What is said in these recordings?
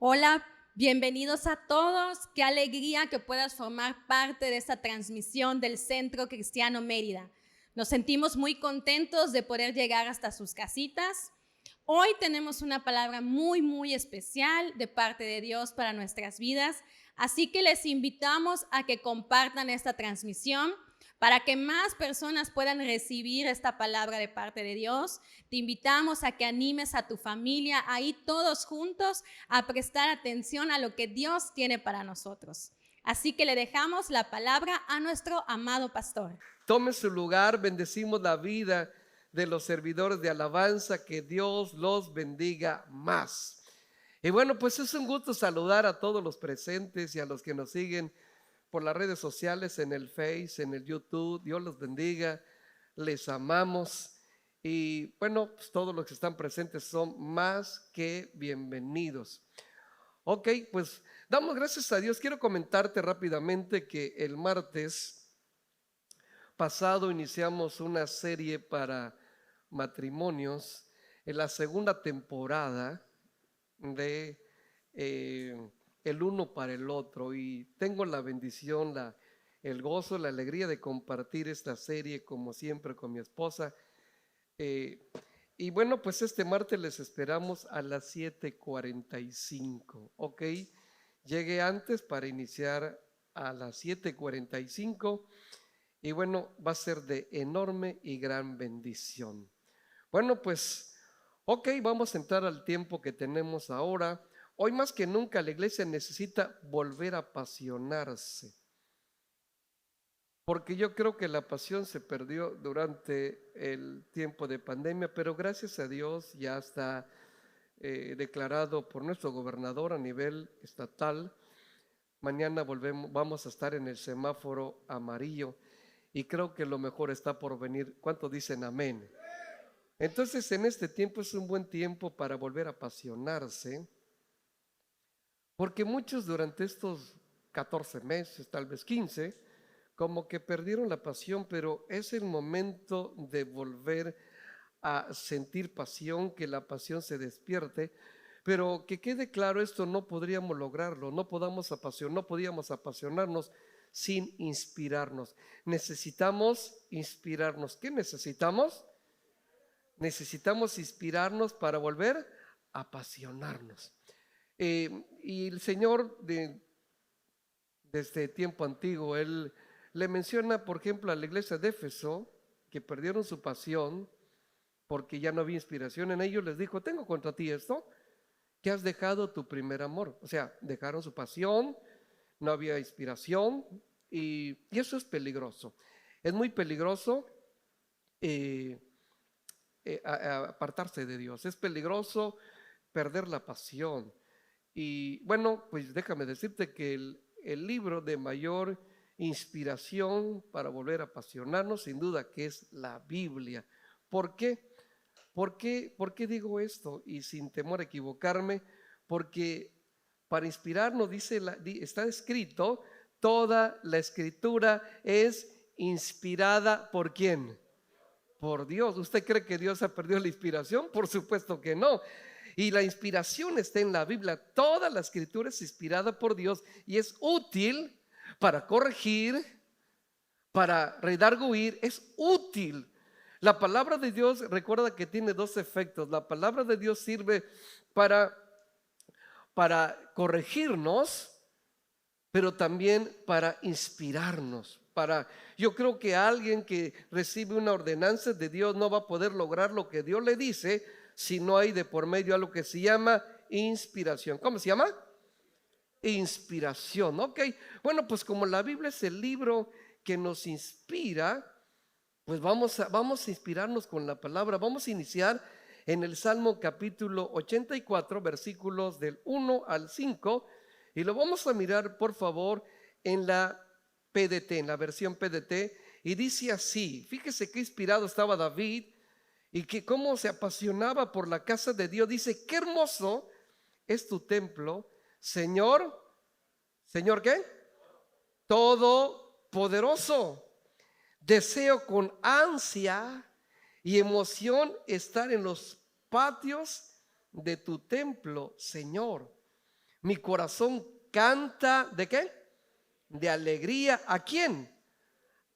Hola, bienvenidos a todos. Qué alegría que puedas formar parte de esta transmisión del Centro Cristiano Mérida. Nos sentimos muy contentos de poder llegar hasta sus casitas. Hoy tenemos una palabra muy especial de parte de Dios para nuestras vidas, así que les invitamos a que compartan esta transmisión para que más personas puedan recibir esta palabra de parte de Dios. Te invitamos a que animes a tu familia, ahí todos juntos, a prestar atención a lo que Dios tiene para nosotros. Así que le dejamos la palabra a nuestro amado pastor. Tome su lugar, bendecimos la vida de los servidores de alabanza, que Dios los bendiga más. Y bueno, pues es un gusto saludar a todos los presentes y a los que nos siguen por las redes sociales, en el Face, en el YouTube. Dios los bendiga, les amamos. Y bueno, pues todos los que están presentes son más que bienvenidos. Ok, pues damos gracias a Dios. Quiero comentarte rápidamente que el martes pasado iniciamos una serie para matrimonios en la segunda temporada de El uno para el otro, y tengo la bendición, el gozo, la alegría de compartir esta serie como siempre con mi esposa. Y bueno, pues este martes les esperamos a las 7:45, ok. Llegué antes para iniciar a las 7:45. Y bueno, va a ser de enorme y gran bendición. Bueno, pues, ok, vamos a entrar al tiempo que tenemos ahora. Hoy más que nunca la iglesia necesita volver a apasionarse, porque yo creo que la pasión se perdió durante el tiempo de pandemia, pero gracias a Dios ya está declarado por nuestro gobernador a nivel estatal. Mañana vamos a estar en el semáforo amarillo. Y creo que lo mejor está por venir. ¿Cuántos dicen amén? Entonces, en este tiempo es un buen tiempo para volver a apasionarse, porque muchos durante estos 14 meses, tal vez 15, como que perdieron la pasión, pero es el momento de volver a sentir pasión, que la pasión se despierte. Pero que quede claro, esto no podríamos lograrlo, no podíamos apasionarnos sin inspirarnos. Necesitamos inspirarnos. ¿Qué necesitamos? Necesitamos inspirarnos para volver a apasionarnos. Y el Señor desde tiempo antiguo, Él le menciona, por ejemplo, a la iglesia de Éfeso, que perdieron su pasión porque ya no había inspiración en ellos. Les dijo: tengo contra ti esto, que has dejado tu primer amor. O sea, dejaron su pasión, no había inspiración, y eso es peligroso. Es muy peligroso eh, apartarse de Dios. Es peligroso perder la pasión. Y bueno, pues déjame decirte que el libro de mayor inspiración para volver a apasionarnos, sin duda, que es la Biblia. ¿Por qué? ¿Por qué digo esto? Y sin temor a equivocarme, porque para inspirarnos, está escrito: toda la escritura es inspirada ¿por quién? Por Dios. ¿Usted cree que Dios ha perdido la inspiración? Por supuesto que no. Y la inspiración está en la Biblia. Toda la escritura es inspirada por Dios y es útil para corregir, para redarguir. Es útil. La palabra de Dios, recuerda que tiene dos efectos. La palabra de Dios sirve para, para corregirnos, pero también para inspirarnos. Yo creo que alguien que recibe una ordenanza de Dios no va a poder lograr lo que Dios le dice si no hay de por medio algo que se llama inspiración. ¿Cómo se llama? Inspiración. Ok, bueno, pues como la Biblia es el libro que nos inspira, pues vamos a inspirarnos con la palabra. Vamos a iniciar en el Salmo capítulo 84, versículos del 1 al 5, y lo vamos a mirar, por favor, en la PDT, en la versión PDT, y dice así. Fíjese qué inspirado estaba David y que cómo se apasionaba por la casa de Dios. Dice: qué hermoso es tu templo, Señor. ¿Señor qué? Todopoderoso. Deseo con ansia y emoción estar en los patios de tu templo, Señor. Mi corazón canta, ¿de qué? De alegría. ¿A quién?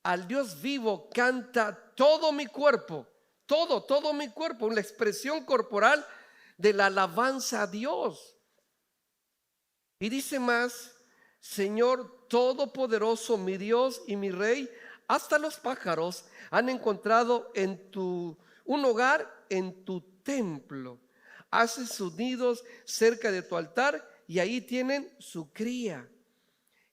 Al Dios vivo canta todo mi cuerpo. Todo mi cuerpo. Una expresión corporal de la alabanza a Dios. Y dice más: Señor Todopoderoso, mi Dios y mi Rey, hasta los pájaros han encontrado un hogar en tu templo. Haces sus nidos cerca de tu altar y ahí tienen su cría.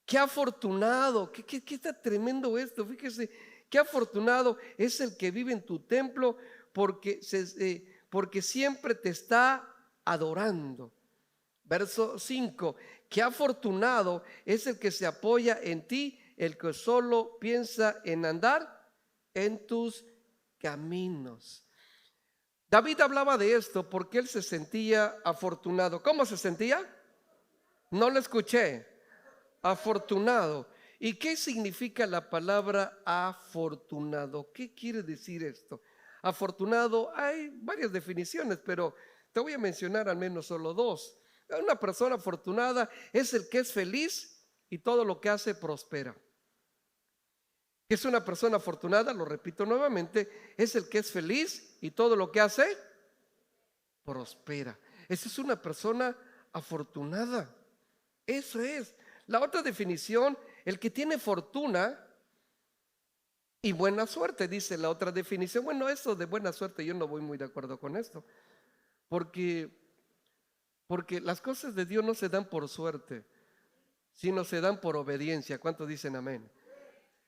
Qué afortunado, qué está tremendo esto. Fíjese, qué afortunado es el que vive en tu templo porque siempre te está adorando. Verso 5: qué afortunado es el que se apoya en ti, el que solo piensa en andar en tus caminos. David hablaba de esto porque él se sentía afortunado. ¿Cómo se sentía? No lo escuché. Afortunado. ¿Y qué significa la palabra afortunado? ¿Qué quiere decir esto? Afortunado, hay varias definiciones, pero te voy a mencionar al menos solo dos. Una persona afortunada es el que es feliz y todo lo que hace prospera. Es una persona afortunada, lo repito nuevamente, es el que es feliz y todo lo que hace prospera. Esa es una persona afortunada. Eso es. La otra definición, el que tiene fortuna y buena suerte, dice la otra definición. Bueno, eso de buena suerte yo no voy muy de acuerdo con esto, porque las cosas de Dios no se dan por suerte, sino se dan por obediencia. ¿Cuántos dicen amén?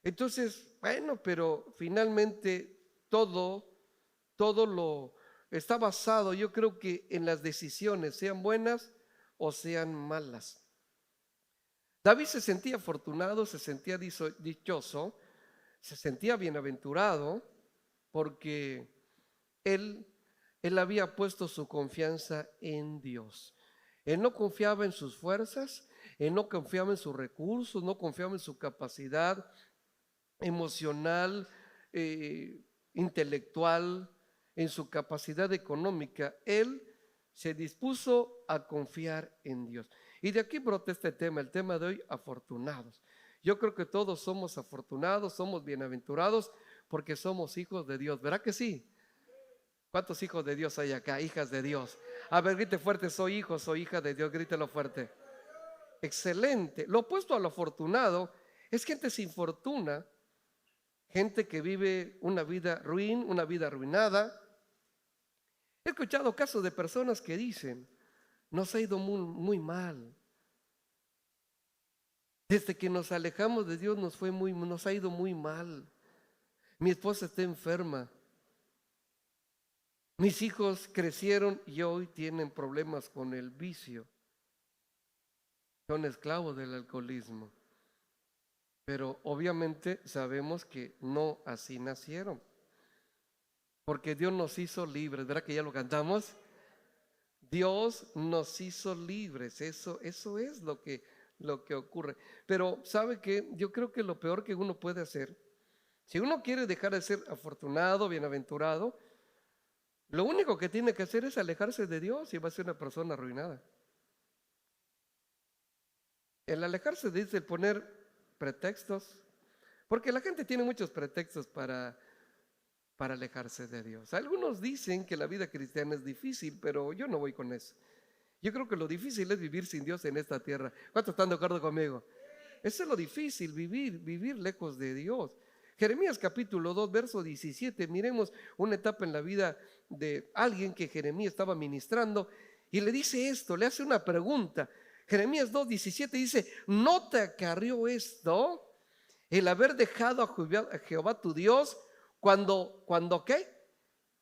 Entonces, bueno, pero finalmente todo lo está basado, yo creo que en las decisiones, sean buenas o sean malas. David se sentía afortunado, se sentía dichoso, se sentía bienaventurado porque él había puesto su confianza en Dios. Él no confiaba en sus fuerzas, él no confiaba en sus recursos, no confiaba en su capacidad emocional, intelectual, en su capacidad económica. Él se dispuso a confiar en Dios. Y de aquí brota este tema, el tema de hoy, afortunados. Yo creo que todos somos afortunados, somos bienaventurados porque somos hijos de Dios. ¿Verdad que sí? ¿Cuántos hijos de Dios hay acá? Hijas de Dios. A ver, grite fuerte: soy hijo, soy hija de Dios. Grítelo fuerte. Excelente. Lo opuesto a lo afortunado es gente sin fortuna, gente que vive una vida ruin, una vida arruinada. He escuchado casos de personas que dicen: nos ha ido muy mal. Desde que nos alejamos de Dios nos ha ido muy mal. Mi esposa está enferma. Mis hijos crecieron y hoy tienen problemas con el vicio. Son esclavos del alcoholismo. Pero obviamente sabemos que no así nacieron. Porque Dios nos hizo libres. ¿Verdad que ya lo cantamos? Dios nos hizo libres. Eso es lo que ocurre. Pero ¿sabe qué? Yo creo que lo peor que uno puede hacer, si uno quiere dejar de ser afortunado, bienaventurado, lo único que tiene que hacer es alejarse de Dios y va a ser una persona arruinada. El alejarse de Dios, el poner pretextos, porque la gente tiene muchos pretextos para alejarse de Dios. Algunos dicen que la vida cristiana es difícil, pero yo no voy con eso. Yo creo que lo difícil es vivir sin Dios en esta tierra. ¿Cuántos están de acuerdo conmigo? Eso es lo difícil, vivir lejos de Dios. Jeremías capítulo 2, verso 17. Miremos una etapa en la vida de alguien que Jeremías estaba ministrando y le dice esto, le hace una pregunta. Jeremías 2, 17 dice: ¿no te acarrió esto el haber dejado a Jehová tu Dios cuando ¿qué?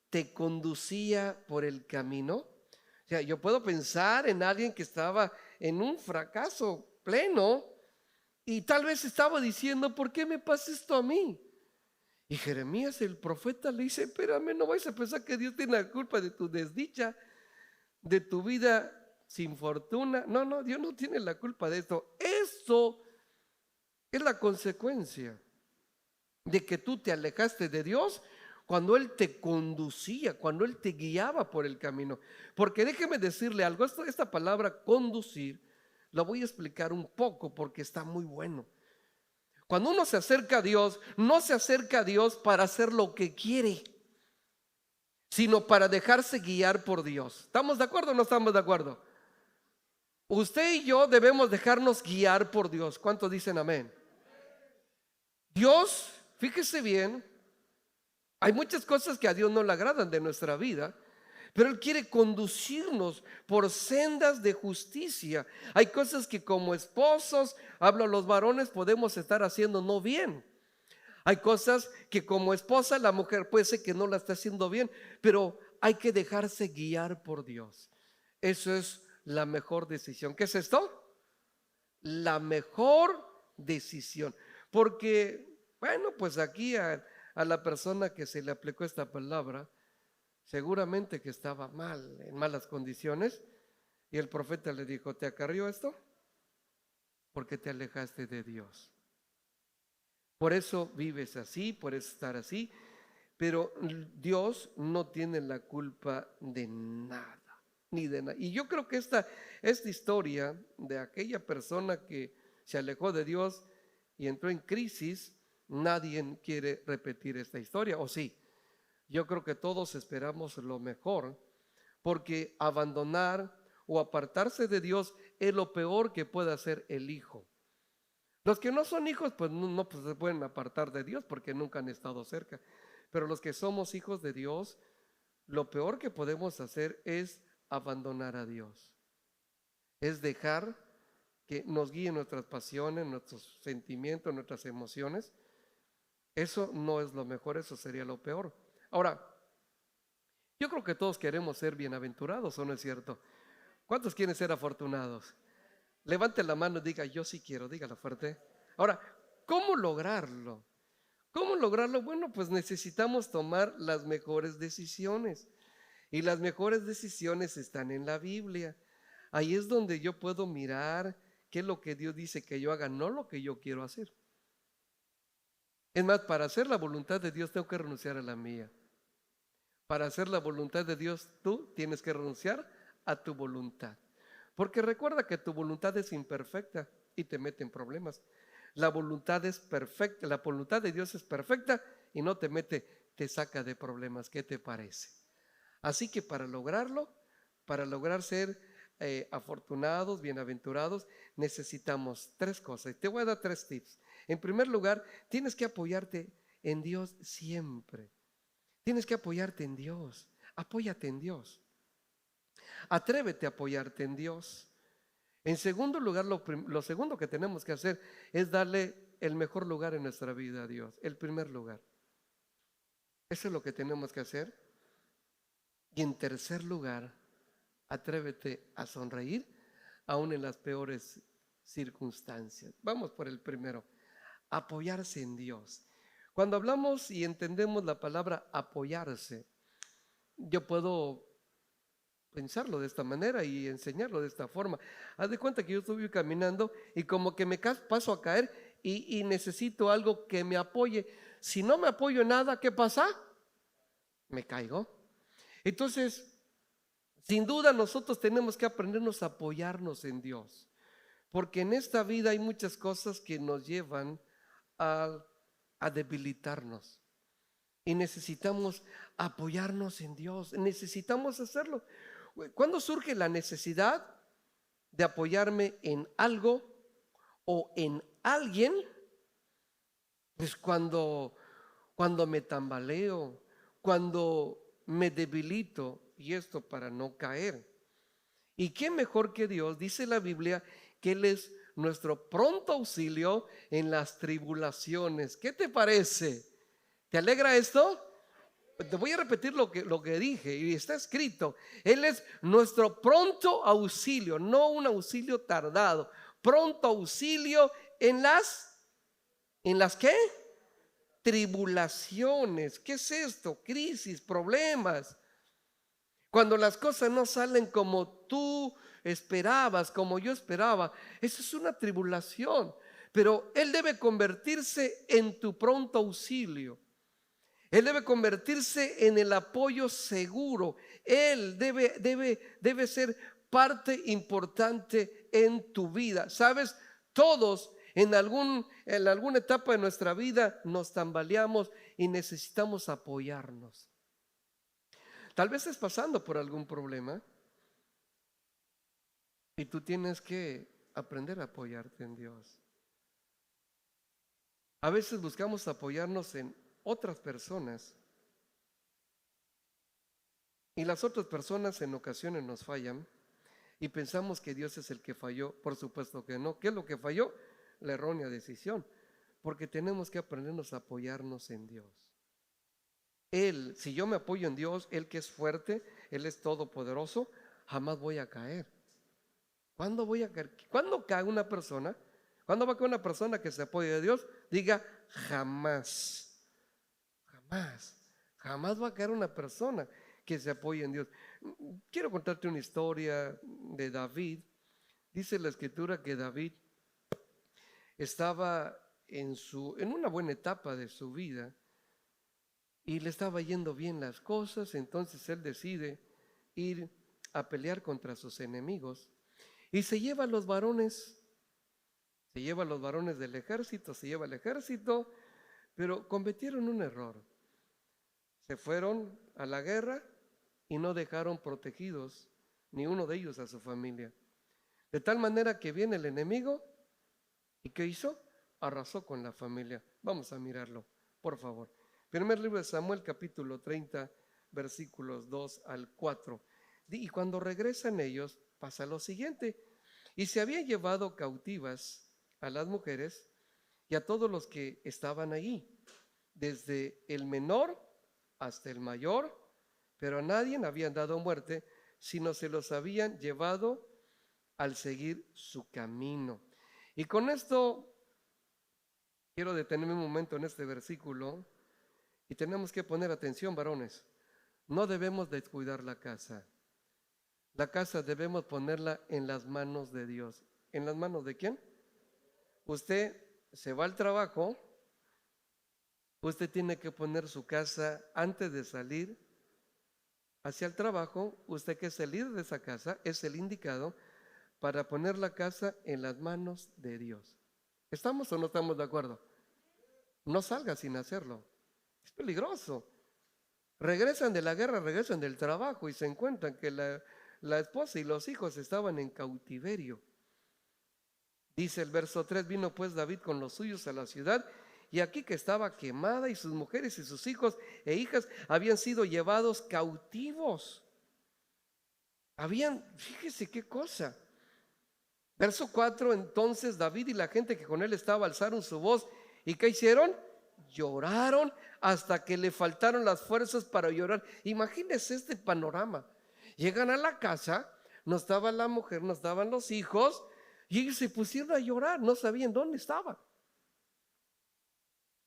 Te conducía por el camino? O sea, yo puedo pensar en alguien que estaba en un fracaso pleno y tal vez estaba diciendo: ¿por qué me pasa esto a mí? Y Jeremías el profeta le dice: espérame, no vais a pensar que Dios tiene la culpa de tu desdicha, de tu vida sin fortuna. No, Dios no tiene la culpa de esto. Esto es la consecuencia de que tú te alejaste de Dios cuando Él te conducía, cuando Él te guiaba por el camino. Porque déjeme decirle algo, esta palabra conducir Lo voy a explicar un poco porque está muy bueno. Cuando uno se acerca a Dios, no se acerca a Dios para hacer lo que quiere, sino para dejarse guiar por Dios. ¿Estamos de acuerdo o no estamos de acuerdo? Usted y yo debemos dejarnos guiar por Dios. ¿Cuántos dicen amén? Dios, fíjese bien, hay muchas cosas que a Dios no le agradan de nuestra vida, pero Él quiere conducirnos por sendas de justicia. Hay cosas que como esposos, hablo a los varones, podemos estar haciendo no bien. Hay cosas que como esposa la mujer puede ser que no la está haciendo bien, pero hay que dejarse guiar por Dios. Eso es la mejor decisión. ¿Qué es esto? La mejor decisión. Porque, bueno, pues aquí a la persona que se le aplicó esta palabra, seguramente que estaba mal, en malas condiciones, y el profeta le dijo: ¿te acarrió esto? Porque te alejaste de Dios. Por eso vives así, por eso estar así, pero Dios no tiene la culpa de nada, ni de nada. Y yo creo que esta historia de aquella persona que se alejó de Dios y entró en crisis, nadie quiere repetir esta historia, ¿o sí? Yo creo que todos esperamos lo mejor, porque abandonar o apartarse de Dios es lo peor que puede hacer el hijo. Los que no son hijos, pues no pues se pueden apartar de Dios porque nunca han estado cerca. Pero los que somos hijos de Dios, lo peor que podemos hacer es abandonar a Dios. Es dejar que nos guíen nuestras pasiones, nuestros sentimientos, nuestras emociones. Eso no es lo mejor, eso sería lo peor. Ahora, yo creo que todos queremos ser bienaventurados, ¿o no es cierto? ¿Cuántos quieren ser afortunados? Levante la mano y diga: yo sí quiero, dígalo fuerte. Ahora, ¿cómo lograrlo? ¿Cómo lograrlo? Bueno, pues necesitamos tomar las mejores decisiones. Y las mejores decisiones están en la Biblia. Ahí es donde yo puedo mirar qué es lo que Dios dice que yo haga, no lo que yo quiero hacer. Es más, para hacer la voluntad de Dios tengo que renunciar a la mía. Para hacer la voluntad de Dios, tú tienes que renunciar a tu voluntad. Porque recuerda que tu voluntad es imperfecta y te mete en problemas. La voluntad es perfecta, la voluntad de Dios es perfecta y no te mete, te saca de problemas. ¿Qué te parece? Así que para lograrlo, para lograr ser afortunados, bienaventurados, necesitamos tres cosas. Te voy a dar tres tips. En primer lugar, tienes que apoyarte en Dios siempre. Tienes que apoyarte en Dios. Apóyate en Dios. Atrévete a apoyarte en Dios. En segundo lugar, lo segundo que tenemos que hacer es darle el mejor lugar en nuestra vida a Dios, el primer lugar. Eso es lo que tenemos que hacer. Y en tercer lugar, atrévete a sonreír aún en las peores circunstancias. Vamos por el primero, apoyarse en Dios. Cuando hablamos y entendemos la palabra apoyarse, yo puedo pensarlo de esta manera y enseñarlo de esta forma. Haz de cuenta que yo estoy caminando y como que me paso a caer y necesito algo que me apoye. Si no me apoyo en nada, ¿qué pasa? Me caigo. Entonces, sin duda nosotros tenemos que aprendernos a apoyarnos en Dios, porque en esta vida hay muchas cosas que nos llevan a debilitarnos y necesitamos apoyarnos en Dios. Necesitamos hacerlo. ¿Cuándo surge la necesidad de apoyarme en algo o en alguien? Pues cuando me tambaleo, cuando me debilito, y esto para no caer. ¿Y qué mejor que Dios? Dice la Biblia que Él es nuestro pronto auxilio en las tribulaciones. ¿Qué te parece? ¿Te alegra esto? Te voy a repetir lo que dije y está escrito. Él es nuestro pronto auxilio, no un auxilio tardado. Pronto auxilio en las ¿qué? Tribulaciones. ¿Qué es esto? Crisis, problemas. Cuando las cosas no salen como tú esperabas, como yo esperaba, eso es una tribulación. Pero Él debe convertirse en tu pronto auxilio. Él debe convertirse en el apoyo seguro. Él debe ser parte importante en tu vida. ¿Sabes? Todos en alguna etapa de nuestra vida nos tambaleamos y necesitamos apoyarnos. Tal vez estés pasando por algún problema y tú tienes que aprender a apoyarte en Dios. A veces buscamos apoyarnos en otras personas y las otras personas en ocasiones nos fallan y pensamos que Dios es el que falló. Por supuesto que no. ¿Qué es lo que falló? La errónea decisión. Porque tenemos que aprendernos a apoyarnos en Dios. Él, si yo me apoyo en Dios, Él que es fuerte, Él es todopoderoso, jamás voy a caer. ¿Cuándo voy a caer? ¿Cuándo cae una persona? ¿Cuándo va a caer una persona que se apoya de Dios? Diga, jamás. Jamás. Jamás va a caer una persona que se apoye en Dios. Quiero contarte una historia de David. Dice la escritura que David estaba en una buena etapa de su vida y le estaba yendo bien las cosas. Entonces él decide ir a pelear contra sus enemigos y se lleva a los varones del ejército, se lleva al ejército, pero cometieron un error. Se fueron a la guerra y no dejaron protegidos ni uno de ellos a su familia. De tal manera que viene el enemigo y ¿qué hizo? Arrasó con la familia. Vamos a mirarlo, por favor. Primer libro de Samuel, capítulo 30, versículos 2 al 4. Y cuando regresan ellos, pasa lo siguiente. Y se había llevado cautivas a las mujeres y a todos los que estaban allí, desde el menor hasta el mayor, pero a nadie habían dado muerte, sino se los habían llevado al seguir su camino. Y con esto quiero detenerme un momento en este versículo y tenemos que poner atención, varones. No debemos descuidar la casa. La casa debemos ponerla en las manos de Dios. ¿En las manos de quién? Usted se va al trabajo, usted tiene que poner su casa antes de salir hacia el trabajo. Usted, que es el líder de esa casa, es el indicado para poner la casa en las manos de Dios. ¿Estamos o no estamos de acuerdo? No salga sin hacerlo. Es peligroso. Regresan de la guerra, regresan del trabajo y se encuentran que la esposa y los hijos estaban en cautiverio. Dice el verso 3, vino pues David con los suyos a la ciudad, y aquí que estaba quemada, y sus mujeres y sus hijos e hijas habían sido llevados cautivos. Fíjese qué cosa. Verso 4, entonces David y la gente que con él estaba alzaron su voz. ¿Y qué hicieron? Lloraron hasta que le faltaron las fuerzas para llorar. Imagínense este panorama. Llegan a la casa, no estaba la mujer, no estaban los hijos, y ellos se pusieron a llorar, no sabían dónde estaban.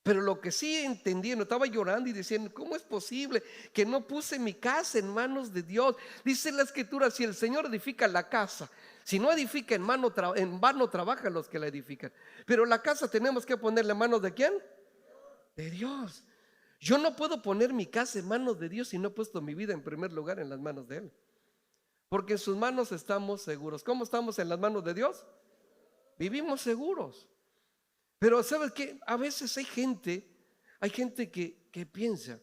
Pero lo que sí entendieron, estaba llorando y diciendo, ¿cómo es posible que no puse mi casa en manos de Dios? Dice la escritura, si el Señor edifica la casa, si no edifica, en vano trabajan los que la edifican. Pero la casa tenemos que ponerla en manos de ¿quién? De Dios. Yo no puedo poner mi casa en manos de Dios si no he puesto mi vida en primer lugar en las manos de Él. Porque en sus manos estamos seguros. ¿Cómo estamos en las manos de Dios? Vivimos seguros. Pero ¿sabes qué? A veces hay gente que piensa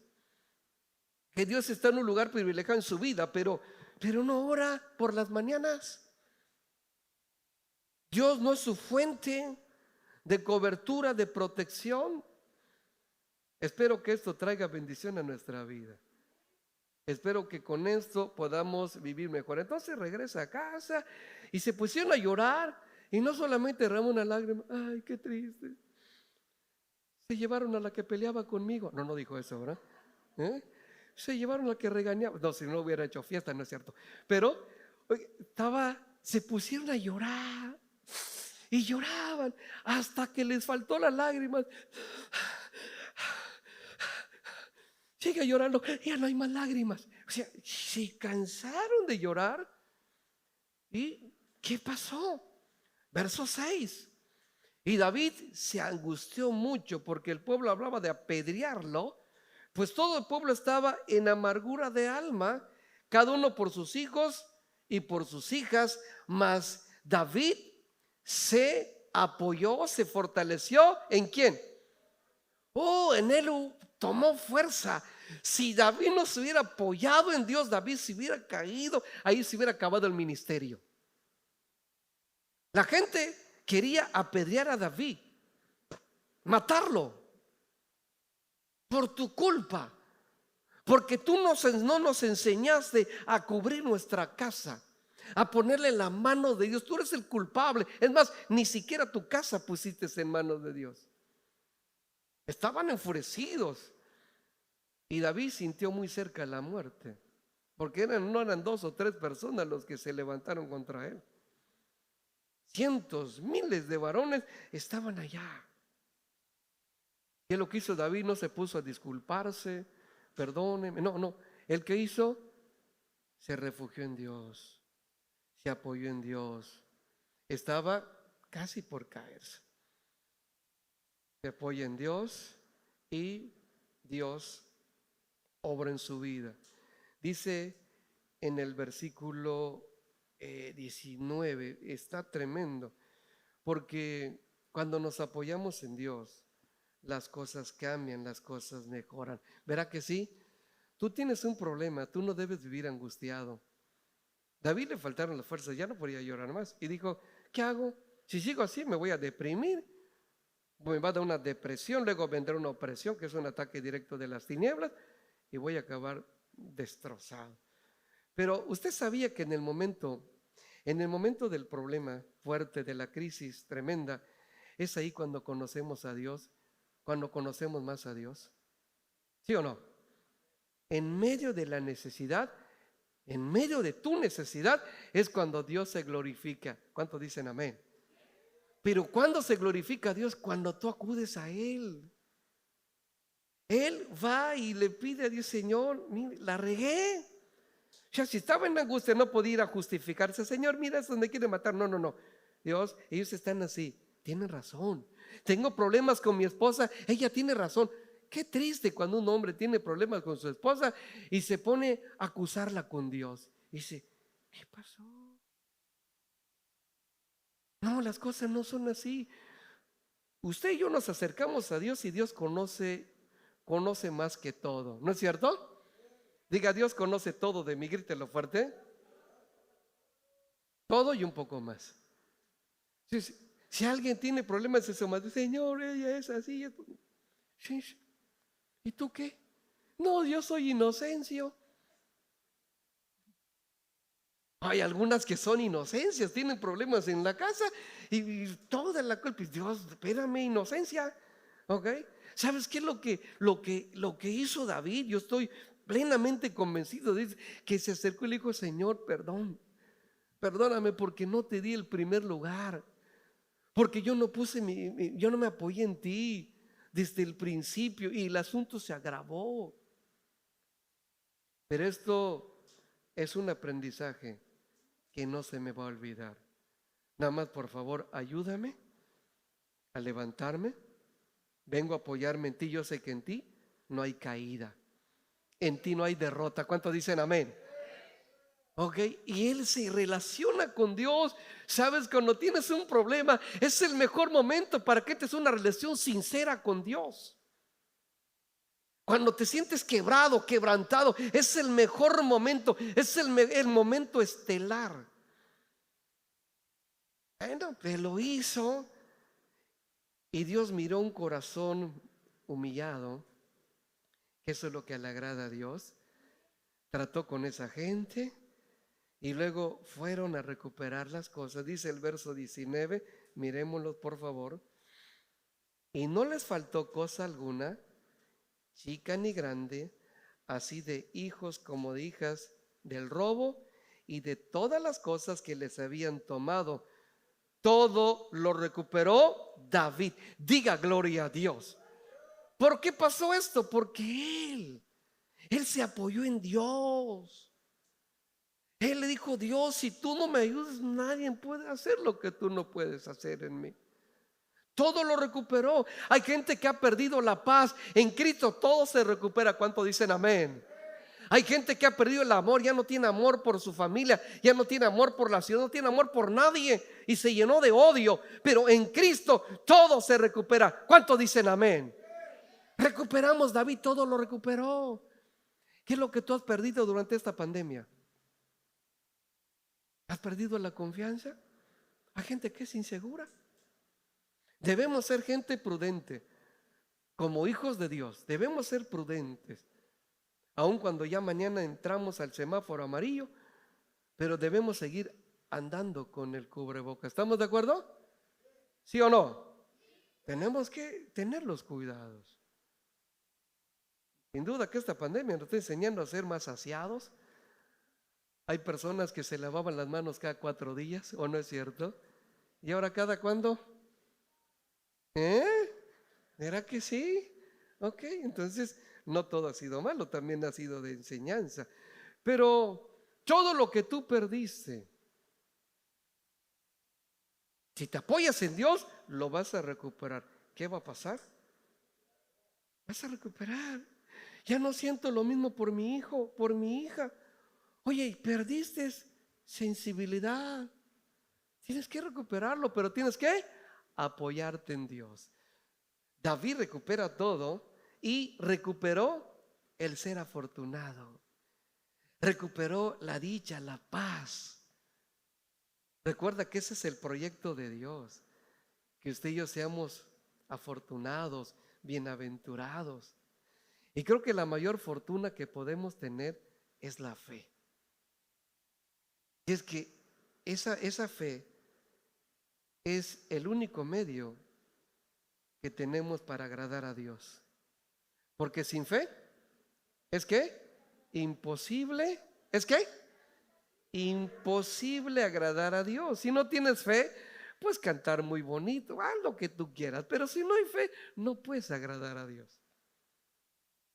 que Dios está en un lugar privilegiado en su vida, pero no ora por las mañanas. Dios no es su fuente de cobertura, de protección. Espero que esto traiga bendición a nuestra vida. Espero que con esto podamos vivir mejor. Entonces regresa a casa y se pusieron a llorar. Y no solamente derramó una lágrima, ay, qué triste. Se llevaron a la que peleaba conmigo. No dijo eso, ¿verdad? Se llevaron a la que regañaba. No, si no hubiera hecho fiesta, no es cierto. Pero se pusieron a llorar. Y lloraban hasta que les faltó las lágrimas. Sigue llorando, ya no hay más lágrimas. O sea, se cansaron de llorar. ¿Y qué pasó? Verso 6. Y David se angustió mucho porque el pueblo hablaba de apedrearlo, pues todo el pueblo estaba en amargura de alma, cada uno por sus hijos y por sus hijas, mas David se apoyó, se fortaleció. ¿En quién? En él tomó fuerza. Si David no se hubiera apoyado en Dios, David se hubiera caído, ahí se hubiera acabado el ministerio. La gente quería apedrear a David, matarlo por tu culpa, porque tú no nos enseñaste a cubrir nuestra casa, a ponerle la mano de Dios. Tú eres el culpable. Es más, ni siquiera tu casa pusiste en manos de Dios. Estaban enfurecidos. Y David sintió muy cerca la muerte, porque no eran 2 o 3 personas los que se levantaron contra él. Cientos, miles de varones estaban allá. Y lo que hizo David, no se puso a disculparse, perdóneme, no. El que hizo, se refugió en Dios, se apoyó en Dios. Estaba casi por caerse. Se apoya en Dios y Dios obra en su vida. Dice en el versículo 19, está tremendo, porque cuando nos apoyamos en Dios, las cosas cambian, las cosas mejoran. ¿Verá que sí? Tú tienes un problema, tú no debes vivir angustiado. David le faltaron las fuerzas, ya no podía llorar más y dijo, ¿qué hago? Si sigo así me voy a deprimir, me va a dar una depresión, luego vendrá una opresión, que es un ataque directo de las tinieblas, y voy a acabar destrozado. Pero usted sabía que en el momento del problema fuerte, de la crisis tremenda, es ahí cuando conocemos a Dios, cuando conocemos más a Dios. ¿Sí o no? En medio de la necesidad, en medio de tu necesidad, es cuando Dios se glorifica. ¿Cuántos dicen amén? Pero ¿cuándo se glorifica a Dios? Cuando tú acudes a Él. Él va y le pide a Dios, Señor, mire, la regué. O sea, si estaba en angustia no podía ir a justificarse. Señor, mira, es donde quiere matar. No. Dios, ellos están así. Tienen razón. Tengo problemas con mi esposa. Ella tiene razón. Qué triste cuando un hombre tiene problemas con su esposa y se pone a acusarla con Dios. Y dice, ¿qué pasó? No, las cosas no son así. Usted y yo nos acercamos a Dios y Dios conoce más que todo, ¿no es cierto? Diga, Dios conoce todo de mí, grítelo fuerte. Todo y un poco más. Si alguien tiene problemas en su madre, Señor, ella es así. ¿Y tú qué? No, yo soy Inocencio. Hay algunas que son inocencias, tienen problemas en la casa y toda la culpa. Dios, espérame, Inocencia. ¿Ok? ¿Sabes qué es lo que hizo David? Yo estoy plenamente convencido de que se acercó y le dijo, Señor, perdóname porque no te di el primer lugar, porque yo no yo no me apoyé en ti desde el principio y el asunto se agravó. Pero esto es un aprendizaje que no se me va a olvidar. Nada más, por favor, ayúdame a levantarme. Vengo a apoyarme en ti. Yo sé que en ti no hay caída, en ti no hay derrota. ¿Cuántos dicen amén? Ok, y él se relaciona con Dios. Sabes, cuando tienes un problema es el mejor momento para que tengas una relación sincera con Dios. Cuando te sientes quebrado, quebrantado, es el mejor momento, es el momento estelar. Bueno, pues lo hizo. Y Dios miró un corazón humillado, que eso es lo que le agrada a Dios. Trató con esa gente y luego fueron a recuperar las cosas. Dice el verso 19, miremoslo por favor. Y no les faltó cosa alguna, chica ni grande, así de hijos como de hijas, del robo y de todas las cosas que les habían tomado. Todo lo recuperó David. Diga gloria a Dios. ¿Por qué pasó esto? Porque él se apoyó en Dios. Él le dijo, Dios, si tú no me ayudas, nadie puede hacer lo que tú no puedes hacer en mí. Todo lo recuperó. Hay gente que ha perdido la paz. En Cristo todo se recupera. ¿Cuánto dicen amén? Hay gente que ha perdido el amor, ya no tiene amor por su familia, ya no tiene amor por la ciudad, no tiene amor por nadie y se llenó de odio. Pero en Cristo todo se recupera. ¿Cuántos dicen amén? Recuperamos, David todo lo recuperó. ¿Qué es lo que tú has perdido durante esta pandemia? ¿Has perdido la confianza? Hay gente que es insegura. Debemos ser gente prudente. Como hijos de Dios, debemos ser prudentes. Aun cuando ya mañana entramos al semáforo amarillo, pero debemos seguir andando con el cubrebocas. ¿Estamos de acuerdo? ¿Sí o no? Tenemos que tener los cuidados. Sin duda que esta pandemia nos está enseñando a ser más aseados. Hay personas que se lavaban las manos cada 4 días, ¿o no es cierto? ¿Y ahora cada cuándo? ¿Era que sí? Ok, entonces no todo ha sido malo, también ha sido de enseñanza. Pero todo lo que tú perdiste, si te apoyas en Dios, lo vas a recuperar. ¿Qué va a pasar? Vas a recuperar. Ya no siento lo mismo por mi hijo, por mi hija. Oye, perdiste sensibilidad. Tienes que recuperarlo, pero tienes que apoyarte en Dios. David recupera todo y recuperó el ser afortunado. Recuperó la dicha, la paz. Recuerda que ese es el proyecto de Dios, que usted y yo seamos afortunados, bienaventurados. Y creo que la mayor fortuna que podemos tener es la fe. Y es que esa fe es el único medio que tenemos para agradar a Dios. Porque sin fe, ¿es qué? Imposible, ¿es qué? Imposible agradar a Dios. Si no tienes fe, puedes cantar muy bonito, haz lo que tú quieras, pero si no hay fe, no puedes agradar a Dios.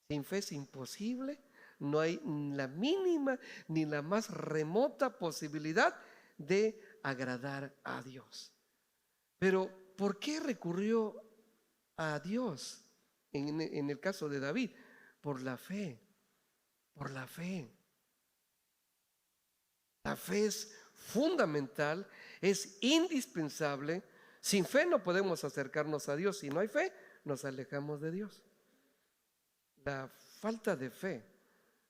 Sin fe es imposible, no hay la mínima ni la más remota posibilidad de agradar a Dios. Pero ¿por qué recurrió a Dios en el caso de David? Por la fe, por la fe. La fe es fundamental, es indispensable. Sin fe no podemos acercarnos a Dios. Si no hay fe, nos alejamos de Dios. La falta de fe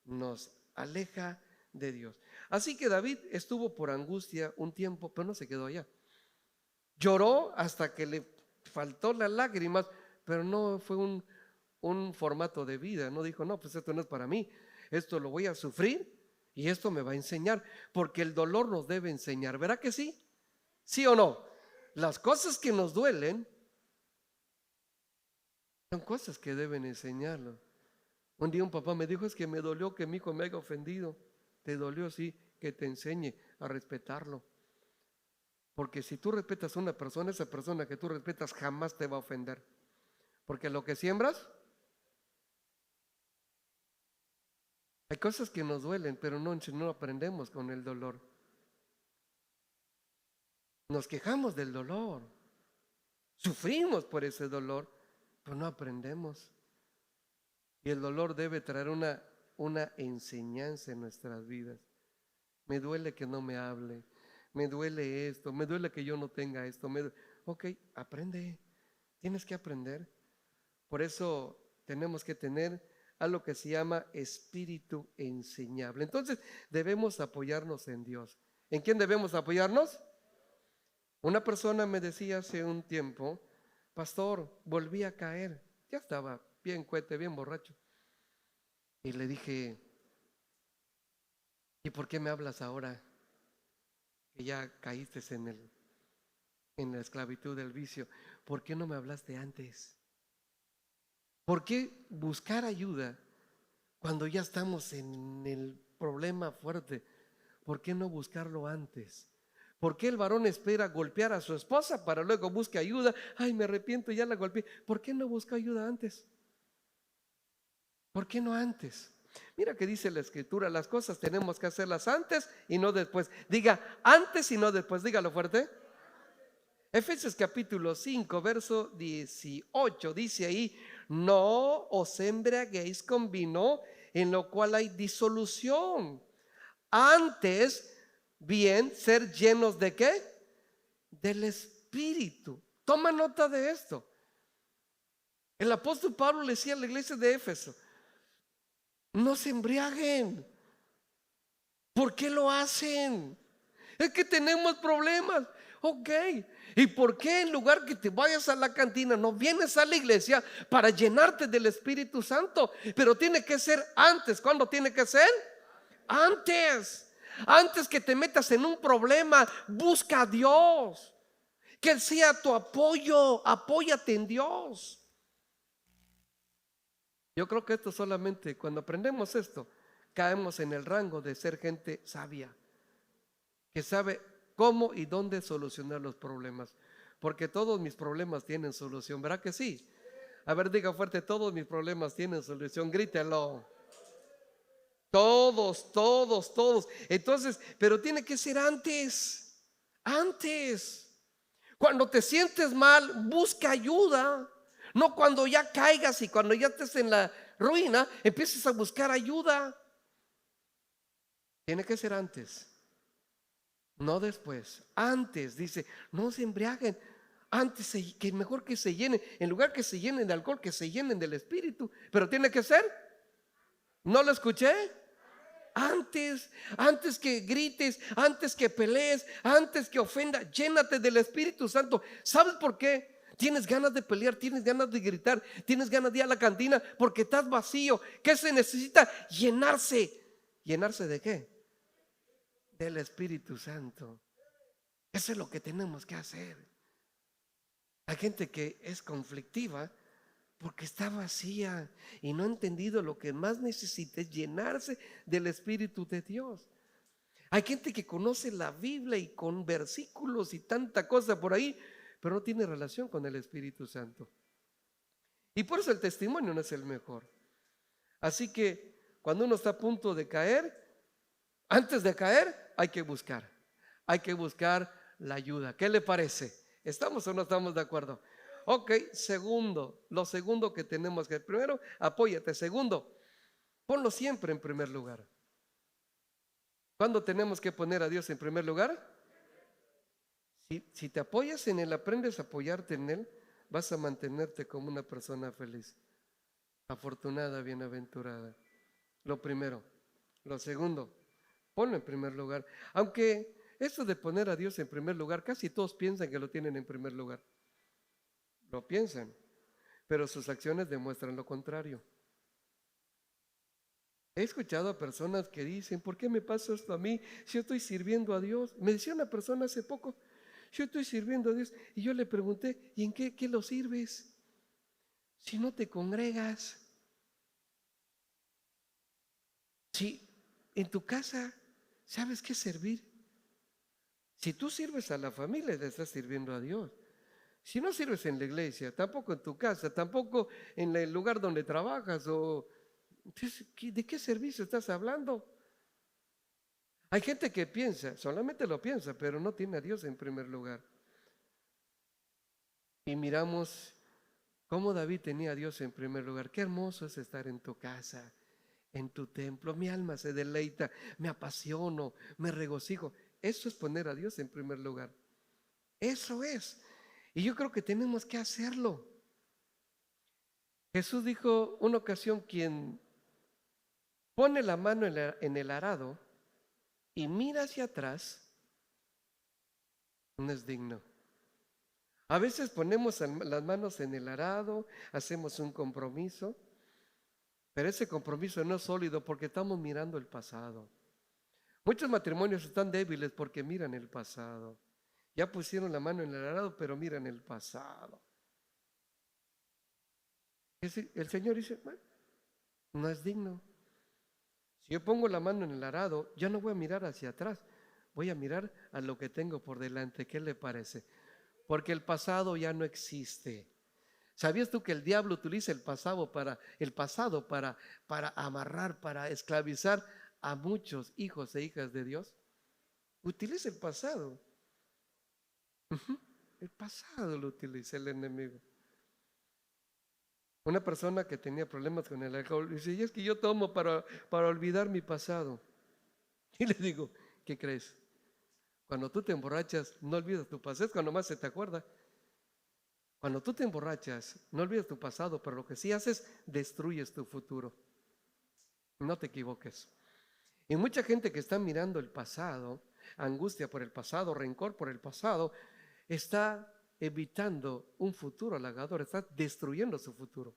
nos aleja de Dios. Así que David estuvo por angustia un tiempo, pero no se quedó allá. Lloró hasta que le faltó las lágrimas, pero no fue un formato de vida. No dijo, no, pues esto no es para mí, esto lo voy a sufrir y esto me va a enseñar, porque el dolor nos debe enseñar. ¿Verá que sí? ¿Sí o no? Las cosas que nos duelen son cosas que deben enseñarlo. Un día un papá me dijo, es que me dolió que mi hijo me haya ofendido. ¿Te dolió? Sí, que te enseñe a respetarlo. Porque si tú respetas a una persona, esa persona que tú respetas jamás te va a ofender. Porque lo que siembras, hay cosas que nos duelen, pero no aprendemos con el dolor. Nos quejamos del dolor, sufrimos por ese dolor, pero no aprendemos. Y el dolor debe traer una enseñanza en nuestras vidas. Me duele que no me hable, me duele esto, me duele que yo no tenga esto. Ok, aprende, tienes que aprender. Por eso tenemos que tener algo que se llama espíritu enseñable. Entonces debemos apoyarnos en Dios. ¿En quién debemos apoyarnos? Una persona me decía hace un tiempo, pastor, volví a caer. Ya estaba bien cuete, bien borracho. Y le dije, ¿y por qué me hablas ahora que ya caíste en la esclavitud del vicio? ¿Por qué no me hablaste antes? ¿Por qué buscar ayuda cuando ya estamos en el problema fuerte? ¿Por qué no buscarlo antes? ¿Por qué el varón espera golpear a su esposa para luego busque ayuda? Ay, me arrepiento, ya la golpeé. ¿Por qué no busca ayuda antes? ¿Por qué no antes? Mira que dice la escritura, las cosas tenemos que hacerlas antes y no después. Diga antes y no después, dígalo fuerte. Efesios capítulo 5, verso 18, dice ahí, no os embriaguéis con vino, en lo cual hay disolución. Antes, bien, ser llenos ¿de qué? Del Espíritu. Toma nota de esto. El apóstol Pablo le decía a la iglesia de Éfeso: no se embriaguen. ¿Por qué lo hacen? Es que tenemos problemas. Ok. ¿Y por qué en lugar que te vayas a la cantina no vienes a la iglesia para llenarte del Espíritu Santo? Pero tiene que ser antes. ¿Cuándo tiene que ser? Antes. Antes que te metas en un problema, busca a Dios. Que Él sea tu apoyo. Apóyate en Dios. Yo creo que esto solamente cuando aprendemos esto, caemos en el rango de ser gente sabia, que sabe cómo y dónde solucionar los problemas. Porque todos mis problemas tienen solución, ¿verdad que sí? A ver, diga fuerte: todos mis problemas tienen solución. Grítelo. Todos, todos, todos. Entonces, pero tiene que ser antes. Antes. Cuando te sientes mal, busca ayuda. No cuando ya caigas y cuando ya estés en la ruina, empieces a buscar ayuda. Tiene que ser antes, no después. Antes, dice, no se embriaguen. Antes, que mejor que se llenen. En lugar que se llenen de alcohol, que se llenen del Espíritu. Pero tiene que ser. ¿No lo escuché? Antes que grites, antes que pelees, antes que ofenda, llénate del Espíritu Santo. ¿Sabes por qué? Tienes ganas de pelear, tienes ganas de gritar, tienes ganas de ir a la cantina porque estás vacío. ¿Qué se necesita? Llenarse. ¿Llenarse de qué? Del Espíritu Santo. Eso es lo que tenemos que hacer. Hay gente que es conflictiva porque está vacía y no ha entendido lo que más necesita es llenarse del Espíritu de Dios. Hay gente que conoce la Biblia y con versículos y tanta cosa por ahí, pero no tiene relación con el Espíritu Santo. Y por eso el testimonio no es el mejor. Así que cuando uno está a punto de caer, antes de caer hay que buscar la ayuda. ¿Qué le parece? ¿Estamos o no estamos de acuerdo? Ok, segundo, lo segundo que tenemos que, primero, apóyate. Segundo, ponlo siempre en primer lugar. ¿Cuándo tenemos que poner a Dios en primer lugar? Si te apoyas en Él, aprendes a apoyarte en Él, vas a mantenerte como una persona feliz, afortunada, bienaventurada. Lo primero. Lo segundo, ponlo en primer lugar. Aunque esto de poner a Dios en primer lugar, casi todos piensan que lo tienen en primer lugar. Lo piensan, pero sus acciones demuestran lo contrario. He escuchado a personas que dicen: ¿por qué me pasa esto a mí si yo estoy sirviendo a Dios? Me decía una persona hace poco: yo estoy sirviendo a Dios. Y yo le pregunté: ¿y en qué lo sirves? Si no te congregas, si en tu casa sabes qué servir. Si tú sirves a la familia, le estás sirviendo a Dios. Si no sirves en la iglesia, tampoco en tu casa, tampoco en el lugar donde trabajas, ¿de qué servicio estás hablando? Hay gente que piensa, solamente lo piensa, pero no tiene a Dios en primer lugar. Y miramos cómo David tenía a Dios en primer lugar. Qué hermoso es estar en tu casa, en tu templo. Mi alma se deleita, me apasiono, me regocijo. Eso es poner a Dios en primer lugar. Eso es. Y yo creo que tenemos que hacerlo. Jesús dijo una ocasión: quien pone la mano en el arado y mira hacia atrás, no es digno. A veces ponemos las manos en el arado, hacemos un compromiso, pero ese compromiso no es sólido porque estamos mirando el pasado. Muchos matrimonios están débiles porque miran el pasado. Ya pusieron la mano en el arado, pero miran el pasado. El Señor dice: bueno, no es digno. Si yo pongo la mano en el arado, yo no voy a mirar hacia atrás, voy a mirar a lo que tengo por delante. ¿Qué le parece? Porque el pasado ya no existe. ¿Sabías tú que el diablo utiliza el pasado para amarrar, para esclavizar a muchos hijos e hijas de Dios? Utiliza el pasado. El pasado lo utiliza el enemigo. Una persona que tenía problemas con el alcohol dice, y es que yo tomo para olvidar mi pasado. Y le digo, ¿qué crees? Cuando tú te emborrachas, no olvidas tu pasado, es cuando más se te acuerda. Cuando tú te emborrachas, no olvidas tu pasado, pero lo que sí haces, destruyes tu futuro. No te equivoques. Y mucha gente que está mirando el pasado, angustia por el pasado, rencor por el pasado, está evitando un futuro halagador, está destruyendo su futuro.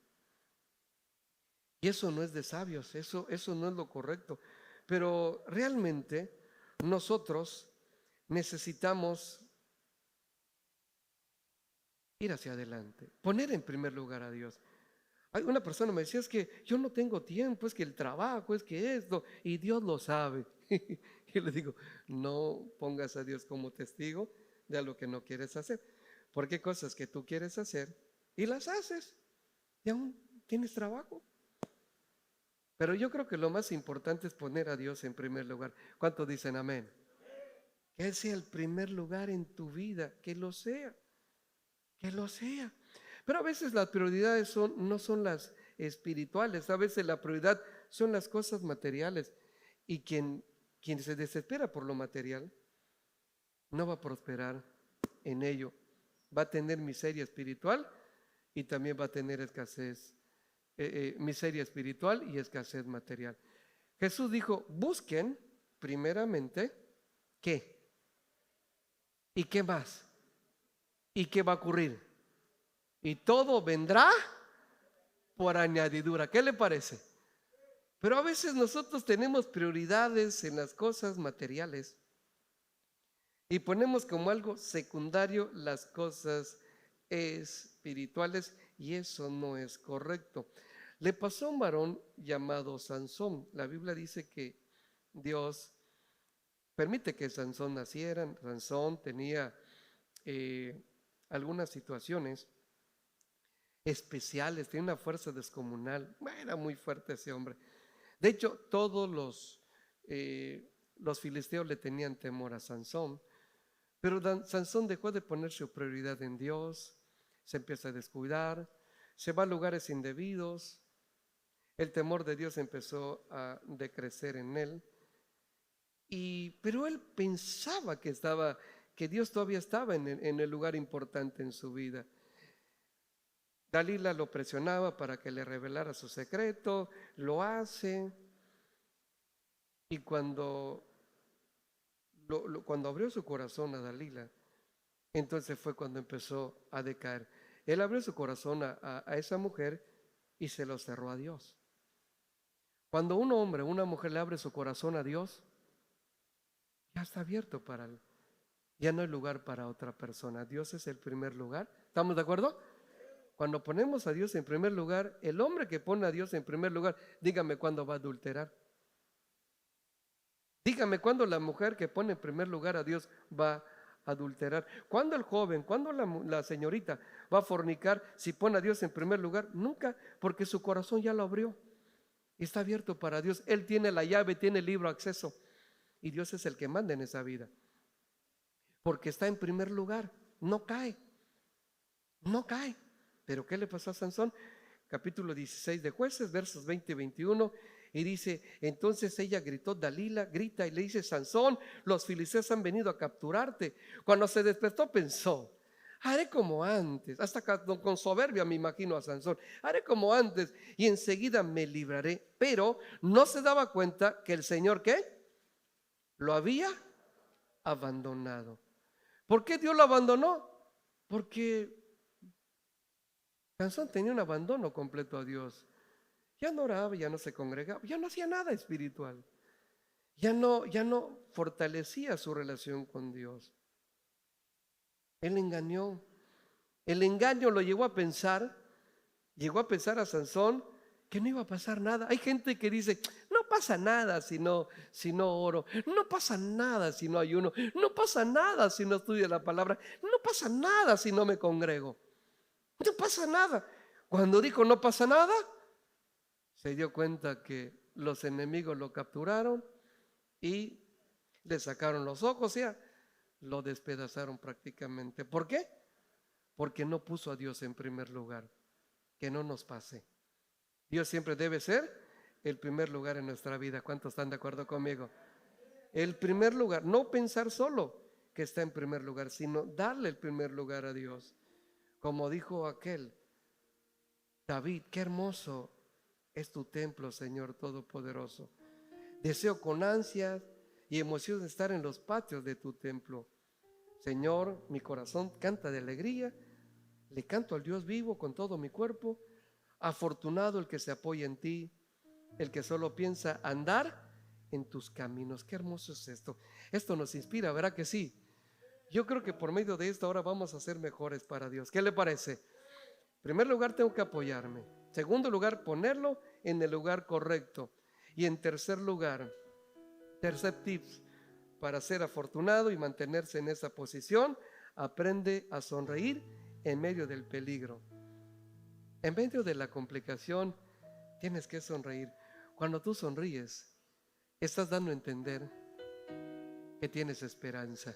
Y eso no es de sabios, eso no es lo correcto. Pero realmente nosotros necesitamos ir hacia adelante, poner en primer lugar a Dios. Hay una persona me decía, es que yo no tengo tiempo, es que el trabajo, es que esto, y Dios lo sabe. Y le digo, no pongas a Dios como testigo de lo que no quieres hacer, porque hay cosas que tú quieres hacer y las haces, y aún tienes trabajo. Pero yo creo que lo más importante es poner a Dios en primer lugar. ¿Cuántos dicen amén? Que Él sea el primer lugar en tu vida, que lo sea, que lo sea. Pero a veces las prioridades no son las espirituales, a veces la prioridad son las cosas materiales. Y quien se desespera por lo material no va a prosperar en ello. Va a tener miseria espiritual y también va a tener escasez, miseria espiritual y escasez material. Jesús dijo, busquen primeramente, ¿qué? ¿Y qué más? ¿Y qué va a ocurrir? Y todo vendrá por añadidura. ¿Qué le parece? Pero a veces nosotros tenemos prioridades en las cosas materiales y ponemos como algo secundario las cosas espirituales y eso no es correcto. Le pasó a un varón llamado Sansón. La Biblia dice que Dios permite que Sansón naciera. Sansón tenía algunas situaciones especiales, tenía una fuerza descomunal. Era muy fuerte ese hombre. De hecho, todos los filisteos le tenían temor a Sansón, pero Sansón dejó de poner su prioridad en Dios, se empieza a descuidar, se va a lugares indebidos, el temor de Dios empezó a decrecer en él, pero él pensaba que Dios todavía estaba en el lugar importante en su vida. Dalila lo presionaba para que le revelara su secreto, lo hace, y cuando abrió su corazón a Dalila, entonces fue cuando empezó a decaer. Él abrió su corazón a esa mujer y se lo cerró a Dios. Cuando un hombre o una mujer le abre su corazón a Dios, ya está abierto para él. Ya no hay lugar para otra persona. Dios es el primer lugar. ¿Estamos de acuerdo? Cuando ponemos a Dios en primer lugar, el hombre que pone a Dios en primer lugar, dígame cuándo va a adulterar. Dígame cuándo la mujer que pone en primer lugar a Dios va a adulterar. ¿Cuándo el joven, cuándo la señorita va a fornicar si pone a Dios en primer lugar? Nunca, porque su corazón ya lo abrió. Está abierto para Dios. Él tiene la llave, tiene el libre acceso. Y Dios es el que manda en esa vida. Porque está en primer lugar. No cae. No cae. Pero ¿qué le pasó a Sansón? Capítulo 16 de Jueces, versos 20 y 21. Y dice, entonces ella gritó, Dalila grita y le dice, Sansón, los filisteos han venido a capturarte. Cuando se despertó pensó, haré como antes, hasta con soberbia me imagino a Sansón, haré como antes y enseguida me libraré. Pero no se daba cuenta que el Señor, ¿qué? Lo había abandonado. ¿Por qué Dios lo abandonó? Porque Sansón tenía un abandono completo a Dios. Ya no oraba, ya no se congregaba, ya no hacía nada espiritual. Ya no fortalecía su relación con Dios. Él engañó. El engaño lo llegó a pensar a Sansón que no iba a pasar nada. Hay gente que dice, no pasa nada si no oro, no pasa nada si no ayuno, no pasa nada si no estudio la palabra, no pasa nada si no me congrego, no pasa nada. Cuando dijo no pasa nada, se dio cuenta que los enemigos lo capturaron y le sacaron los ojos, o sea, lo despedazaron prácticamente. ¿Por qué? Porque no puso a Dios en primer lugar. que no nos pase. Dios siempre debe ser el primer lugar en nuestra vida. ¿Cuántos están de acuerdo conmigo? El primer lugar, no pensar solo que está en primer lugar, sino darle el primer lugar a Dios. Como dijo aquel David, qué hermoso es tu templo, Señor Todopoderoso. Deseo con ansias y emoción estar en los patios de tu templo. Señor, mi corazón canta de alegría, le canto al Dios vivo con todo mi cuerpo. Afortunado el que se apoya en ti, el que solo piensa andar en tus caminos. Qué hermoso es esto. Esto nos inspira, ¿verdad que sí? Yo creo que por medio de esto ahora vamos a ser mejores para Dios. ¿Qué le parece? En primer lugar, tengo que apoyarme. Segundo lugar, ponerlo en el lugar correcto. Y en tercer lugar, tercer tips para ser afortunado y mantenerse en esa posición: aprende a sonreír en medio del peligro. En medio de la complicación, tienes que sonreír. Cuando tú sonríes, estás dando a entender que tienes esperanza.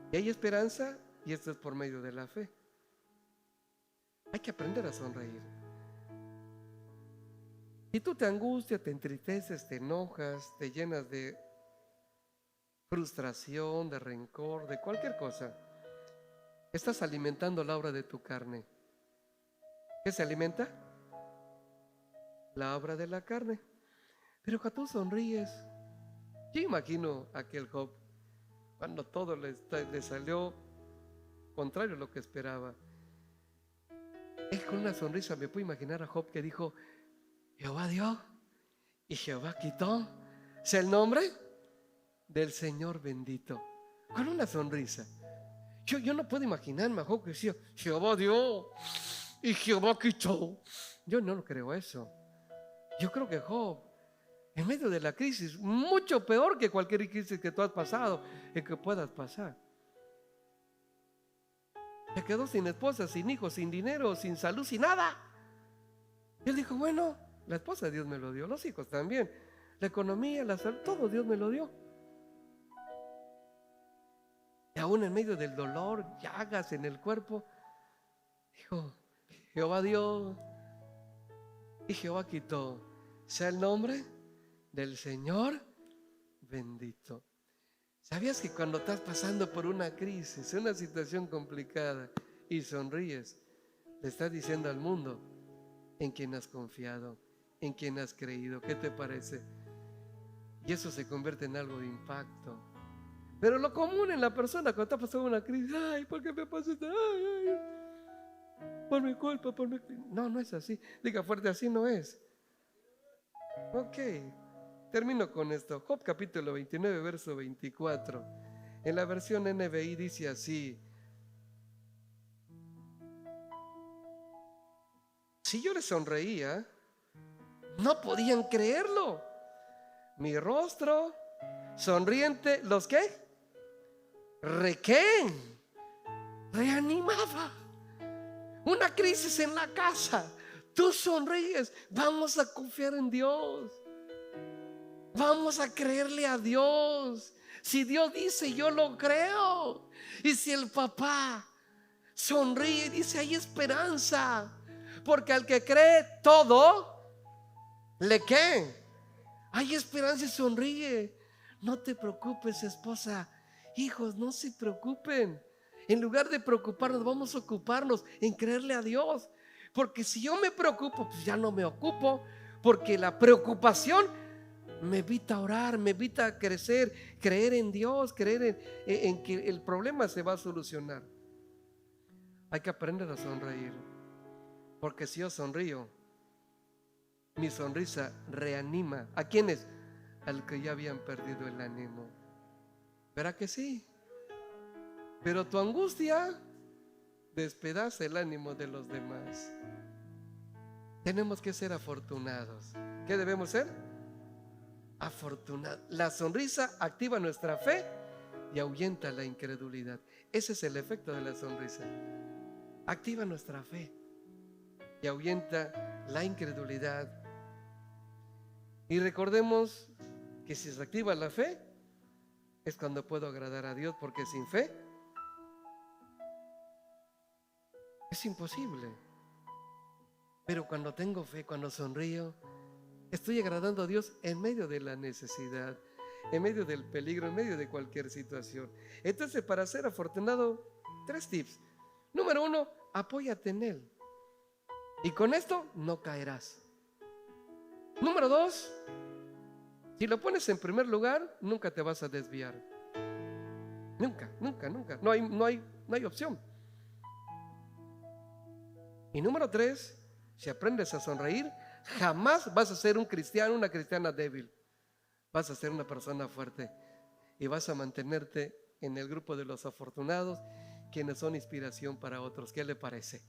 Y hay esperanza, y esto es por medio de la fe. Hay que aprender a sonreír. Si tú te angustias, te entristeces, te enojas, te llenas de frustración, de rencor, de cualquier cosa, estás alimentando la obra de tu carne. ¿Qué se alimenta? La obra de la carne. Pero cuando tú sonríes, yo imagino a aquel Job, cuando todo le salió contrario a lo que esperaba. Él con una sonrisa, me puedo imaginar a Job que dijo: Jehová dio y Jehová quitó, sea el nombre del Señor bendito. Con una sonrisa. Yo no puedo imaginarme a Job que decía: Jehová dio y Jehová quitó. Yo no creo eso. Yo creo que Job, en medio de la crisis, mucho peor que cualquier crisis que tú has pasado y que puedas pasar, se quedó sin esposa, sin hijos, sin dinero, sin salud, sin nada. Él dijo: bueno, la esposa Dios me lo dio, los hijos también, la economía, la salud, todo Dios me lo dio. Y aún en medio del dolor, llagas en el cuerpo, dijo: Jehová dio y Jehová quitó, sea el nombre del Señor bendito. ¿Sabías que cuando estás pasando por una crisis, una situación complicada, y sonríes, le estás diciendo al mundo en quien has confiado, en quien has creído? ¿Qué te parece? Y eso se convierte en algo de impacto. Pero lo común en la persona cuando está pasando una crisis: ay, ¿por qué me pasa esto? Ay, por mi culpa, por mi... No es así. Diga fuerte: así no es. Ok, termino con esto. Job capítulo 29, verso 24. En la versión NBI dice así: si yo les sonreía, no podían creerlo. Mi rostro sonriente, ¿los qué? Reanimaba. Una crisis en la casa, tú sonríes. Vamos a confiar en Dios. Vamos a creerle a Dios. Si Dios dice, yo lo creo. Y si el papá sonríe y dice, hay esperanza. Porque al que cree todo, ¿le qué? Hay esperanza y sonríe. No te preocupes, esposa. Hijos, no se preocupen. En lugar de preocuparnos, vamos a ocuparnos en creerle a Dios. Porque si yo me preocupo, pues ya no me ocupo. Porque la preocupación me evita orar, me evita crecer, creer en Dios, creer en que el problema se va a solucionar. Hay que aprender a sonreír. Porque si yo sonrío, mi sonrisa reanima. ¿A quiénes? Al que ya habían perdido el ánimo. ¿Verdad que sí? Pero tu angustia despedaza el ánimo de los demás. Tenemos que ser afortunados. ¿Qué debemos ser? Afortunados. La sonrisa activa nuestra fe y ahuyenta la incredulidad. Ese es el efecto de la sonrisa. Activa nuestra fe y ahuyenta la incredulidad. Y recordemos que si se activa la fe, es cuando puedo agradar a Dios, porque sin fe Es imposible. Pero cuando tengo fe, cuando sonrío, estoy agradando a Dios en medio de la necesidad, en medio del peligro, en medio de cualquier situación. Entonces, para ser afortunado, 3 tips. Número 1, apóyate en Él. Y con esto no caerás. Número 2, si lo pones en primer lugar, nunca te vas a desviar. Nunca, nunca, nunca. No hay opción. Y número 3, si aprendes a sonreír, jamás vas a ser un cristiano, una cristiana débil. Vas a ser una persona fuerte y vas a mantenerte en el grupo de los afortunados, quienes son inspiración para otros. ¿Qué le parece?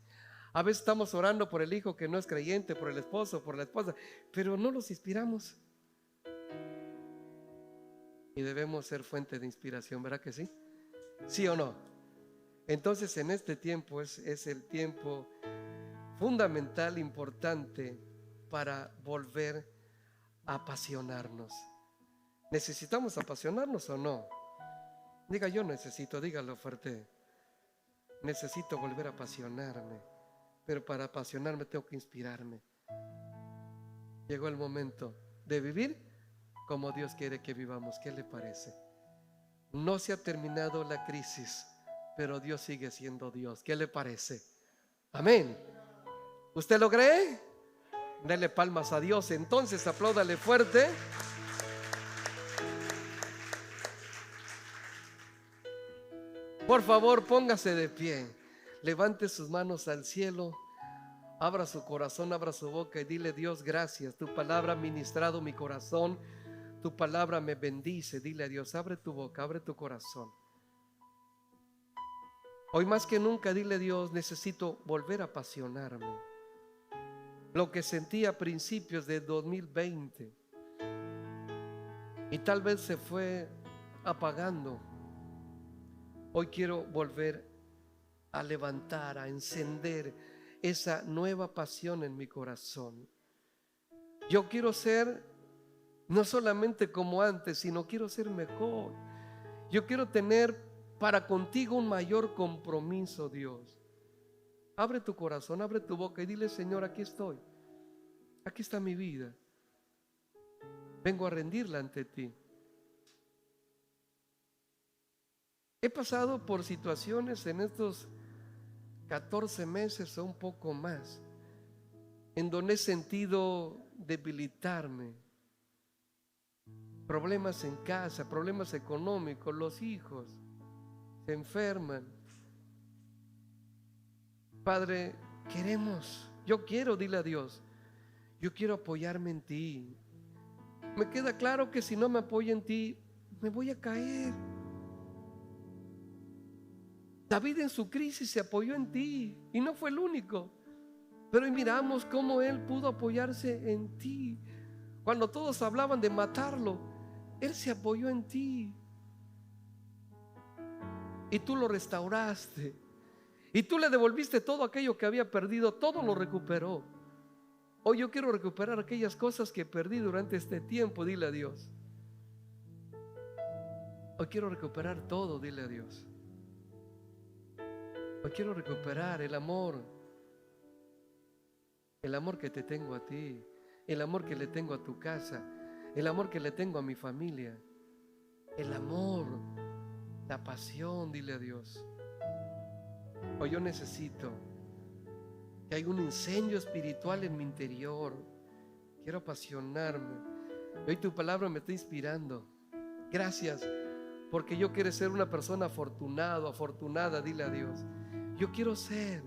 A veces estamos orando por el hijo que no es creyente, por el esposo, por la esposa, pero no los inspiramos. Y debemos ser fuente de inspiración, ¿verdad que sí? ¿Sí o no? Entonces, en este tiempo es el tiempo fundamental, importante para volver a apasionarnos. ¿Necesitamos apasionarnos o no? Diga, yo necesito, dígalo fuerte. Necesito volver a apasionarme, pero para apasionarme tengo que inspirarme. Llegó el momento de vivir como Dios quiere que vivamos. ¿Qué le parece? No se ha terminado la crisis, pero Dios sigue siendo Dios. ¿Qué le parece? Amén. ¿Usted lo cree? Dele palmas a Dios. Entonces apláudale fuerte. Por favor, póngase de pie. Levante sus manos al cielo. Abra su corazón, abra su boca y dile: Dios, gracias. Tu palabra ha ministrado mi corazón. Tu palabra me bendice. Dile a Dios: abre tu boca, abre tu corazón. Hoy más que nunca, dile a Dios: necesito volver a apasionarme. Lo que sentí a principios de 2020 y tal vez se fue apagando. Hoy quiero volver a levantar, a encender esa nueva pasión en mi corazón. Yo quiero ser no solamente como antes, sino quiero ser mejor. Yo quiero tener para contigo un mayor compromiso, Dios. Abre tu corazón, abre tu boca y dile: Señor, aquí estoy. Aquí está mi vida. Vengo a rendirla ante ti. He pasado por situaciones en estos 14 meses o un poco más, en donde he sentido debilitarme. Problemas en casa, problemas económicos, los hijos se enferman. Padre, yo quiero, dile a Dios, yo quiero apoyarme en ti. Me queda claro que si no me apoyo en ti, me voy a caer. David en su crisis se apoyó en ti y no fue el único. Pero hoy miramos cómo él pudo apoyarse en ti. Cuando todos hablaban de matarlo, él se apoyó en ti. Y tú lo restauraste. Y tú le devolviste todo aquello que había perdido, todo lo recuperó. Hoy yo quiero recuperar aquellas cosas que perdí durante este tiempo, dile a Dios. Hoy quiero recuperar todo, dile a Dios. Hoy quiero recuperar el amor que te tengo a ti, el amor que le tengo a tu casa, el amor que le tengo a mi familia, el amor, la pasión, dile a Dios. Hoy yo necesito que haya un incendio espiritual en mi interior. Quiero apasionarme. Hoy tu palabra me está inspirando. Gracias, porque yo quiero ser una persona afortunada, dile a Dios. Yo quiero ser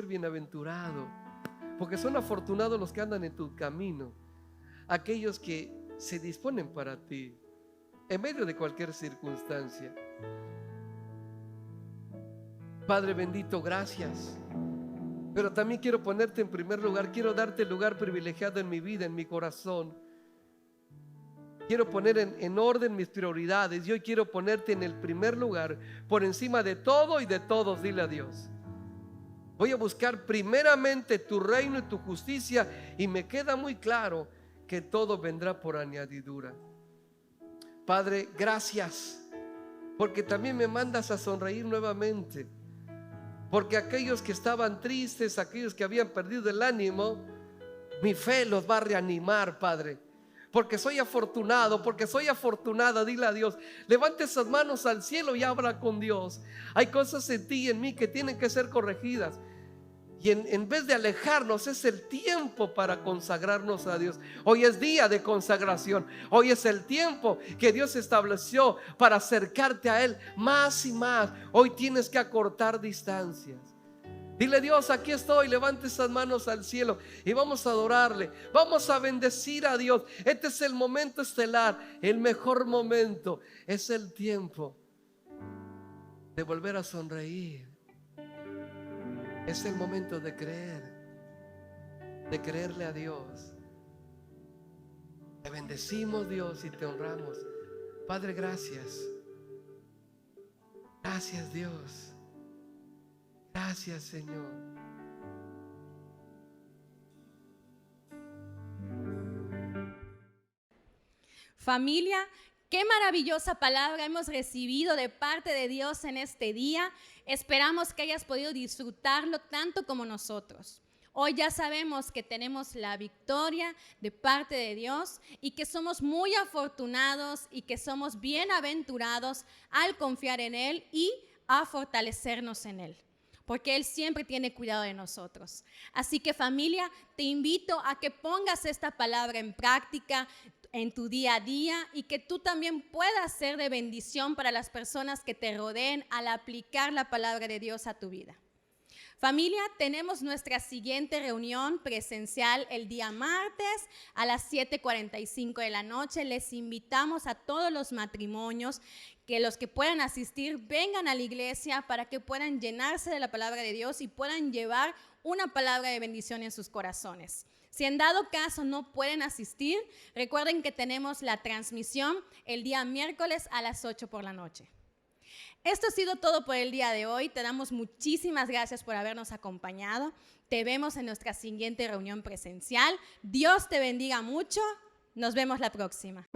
bienaventurado, porque son afortunados los que andan en tu camino, aquellos que se disponen para ti, en medio de cualquier circunstancia. Padre bendito, gracias. Pero también quiero ponerte en primer lugar, quiero darte el lugar privilegiado en mi vida, en mi corazón. Quiero poner en orden mis prioridades. Yo quiero ponerte en el primer lugar, por encima de todo y de todos. Dile a Dios: voy a buscar primeramente tu reino y tu justicia, y me queda muy claro que todo vendrá por añadidura. Padre, gracias, porque también me mandas a sonreír nuevamente, porque aquellos que estaban tristes, aquellos que habían perdido el ánimo, mi fe los va a reanimar, Padre. Porque soy afortunado, porque soy afortunada. Dile a Dios, levante esas manos al cielo y habla con Dios. Hay cosas en ti y en mí que tienen que ser corregidas. Y en vez de alejarnos, es el tiempo para consagrarnos a Dios. Hoy es día de consagración. Hoy es el tiempo que Dios estableció para acercarte a Él más y más. Hoy tienes que acortar distancias. Dile, Dios, aquí estoy. Levante esas manos al cielo y vamos a adorarle. Vamos a bendecir a Dios. Este es el momento estelar, el mejor momento. Es el tiempo de volver a sonreír. Es el momento de creer, de creerle a Dios. Te bendecimos, Dios, y te honramos. Padre, gracias. Gracias, Dios. Gracias, Señor. Familia, qué maravillosa palabra hemos recibido de parte de Dios en este día. Esperamos que hayas podido disfrutarlo tanto como nosotros. Hoy ya sabemos que tenemos la victoria de parte de Dios y que somos muy afortunados y que somos bienaventurados al confiar en Él y a fortalecernos en Él, porque Él siempre tiene cuidado de nosotros. Así que, familia, te invito a que pongas esta palabra en práctica en tu día a día y que tú también puedas ser de bendición para las personas que te rodeen al aplicar la palabra de Dios a tu vida. Familia, tenemos nuestra siguiente reunión presencial el día martes a las 7:45 de la noche. Les invitamos a todos los matrimonios que los que puedan asistir vengan a la iglesia para que puedan llenarse de la palabra de Dios y puedan llevar una palabra de bendición en sus corazones. Si en dado caso no pueden asistir, recuerden que tenemos la transmisión el día miércoles a las 8 por la noche. Esto ha sido todo por el día de hoy. Te damos muchísimas gracias por habernos acompañado. Te vemos en nuestra siguiente reunión presencial. Dios te bendiga mucho. Nos vemos la próxima.